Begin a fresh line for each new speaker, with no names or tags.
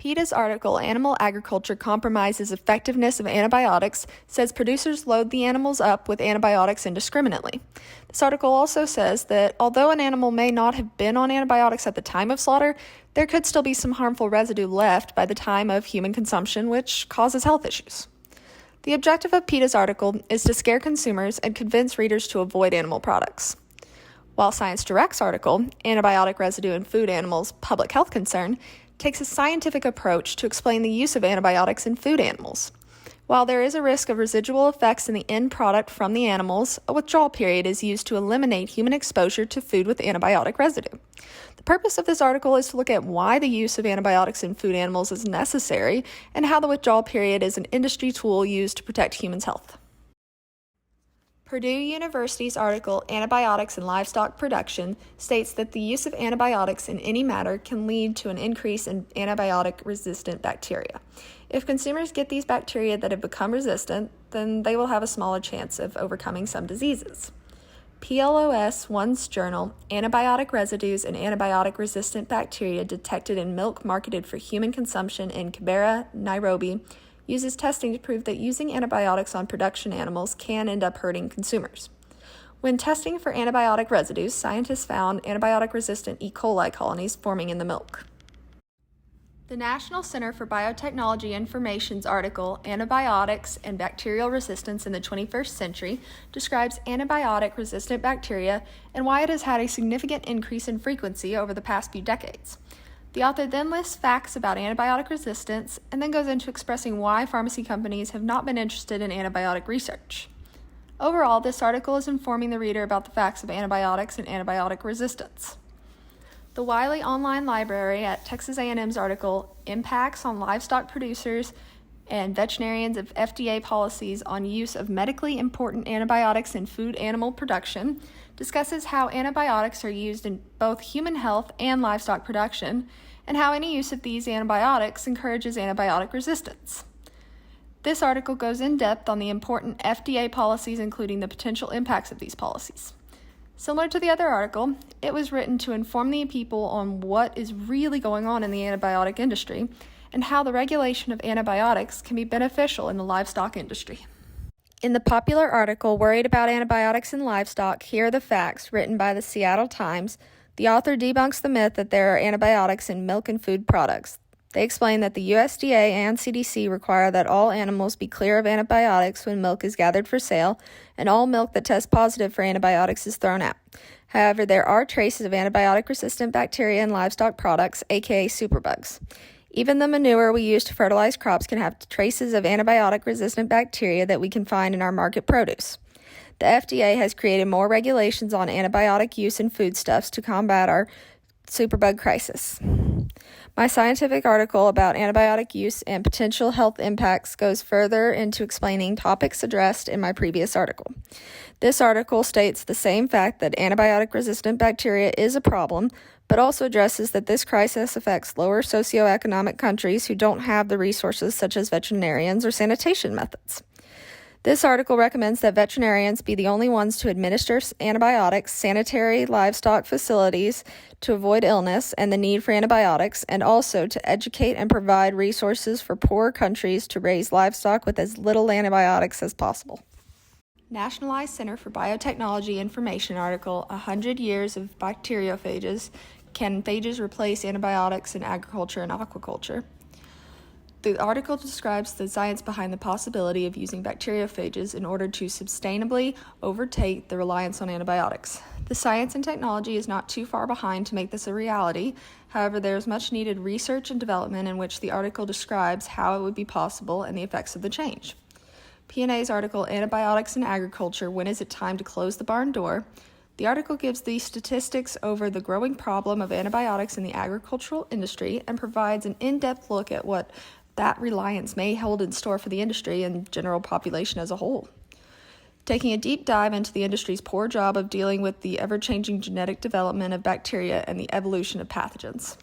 PETA's article, Animal Agriculture Compromises Effectiveness of Antibiotics, says producers load the animals up with antibiotics indiscriminately. This article also says that although an animal may not have been on antibiotics at the time of slaughter, there could still be some harmful residue left by the time of human consumption, which causes health issues. The objective of PETA's article is to scare consumers and convince readers to avoid animal products. While Science Direct's article, Antibiotic Residue in Food Animals, Public Health Concern, takes a scientific approach to explain the use of antibiotics in food animals. While there is a risk of residual effects in the end product from the animals, a withdrawal period is used to eliminate human exposure to food with antibiotic residue. The purpose of this article is to look at why the use of antibiotics in food animals is necessary and how the withdrawal period is an industry tool used to protect humans' health. Purdue University's article, Antibiotics in Livestock Production, states that the use of antibiotics in any matter can lead to an increase in antibiotic-resistant bacteria. If consumers get these bacteria that have become resistant, then they will have a smaller chance of overcoming some diseases. PLOS One's journal, Antibiotic Residues in Antibiotic-Resistant Bacteria Detected in Milk Marketed for Human Consumption in Kibera, Nairobi, uses testing to prove that using antibiotics on production animals can end up hurting consumers. When testing for antibiotic residues, scientists found antibiotic-resistant E. coli colonies forming in the milk. The National Center for Biotechnology Information's article, Antibiotics and Bacterial Resistance in the 21st Century, describes antibiotic-resistant bacteria and why it has had a significant increase in frequency over the past few decades. The author then lists facts about antibiotic resistance and then goes into expressing why pharmacy companies have not been interested in antibiotic research. Overall, this article is informing the reader about the facts of antibiotics and antibiotic resistance. The Wiley Online Library at Texas A&M's article, Impacts on Livestock Producers and Veterinarians of FDA Policies on Use of Medically Important Antibiotics in Food Animal Production, discusses how antibiotics are used in both human health and livestock production, and how any use of these antibiotics encourages antibiotic resistance. This article goes in depth on the important FDA policies, including the potential impacts of these policies. Similar to the other article, it was written to inform the people on what is really going on in the antibiotic industry and how the regulation of antibiotics can be beneficial in the livestock industry. In the popular article, Worried About Antibiotics in Livestock, Here Are the Facts, written by the Seattle Times, the author debunks the myth that there are antibiotics in milk and food products. They explain that the USDA and CDC require that all animals be clear of antibiotics when milk is gathered for sale, and all milk that tests positive for antibiotics is thrown out. However, there are traces of antibiotic-resistant bacteria in livestock products, aka superbugs. Even the manure we use to fertilize crops can have traces of antibiotic-resistant bacteria that we can find in our market produce. The FDA has created more regulations on antibiotic use in foodstuffs to combat our superbug crisis. My scientific article about antibiotic use and potential health impacts goes further into explaining topics addressed in my previous article. This article states the same fact that antibiotic-resistant bacteria is a problem, but also addresses that this crisis affects lower socioeconomic countries who don't have the resources such as veterinarians or sanitation methods. This article recommends that veterinarians be the only ones to administer antibiotics, sanitary livestock facilities to avoid illness and the need for antibiotics, and also to educate and provide resources for poorer countries to raise livestock with as little antibiotics as possible. Nationalized Center for Biotechnology Information article, 100 Years of Bacteriophages, Can Phages Replace Antibiotics in Agriculture and Aquaculture? The article describes the science behind the possibility of using bacteriophages in order to sustainably overtake the reliance on antibiotics. The science and technology is not too far behind to make this a reality. However, there is much needed research and development in which the article describes how it would be possible and the effects of the change. P&A's article, Antibiotics in Agriculture, When Is It Time to Close the Barn Door? The article gives the statistics over the growing problem of antibiotics in the agricultural industry and provides an in-depth look at what that reliance may hold in store for the industry and general population as a whole. Taking a deep dive into the industry's poor job of dealing with the ever-changing genetic development of bacteria and the evolution of pathogens.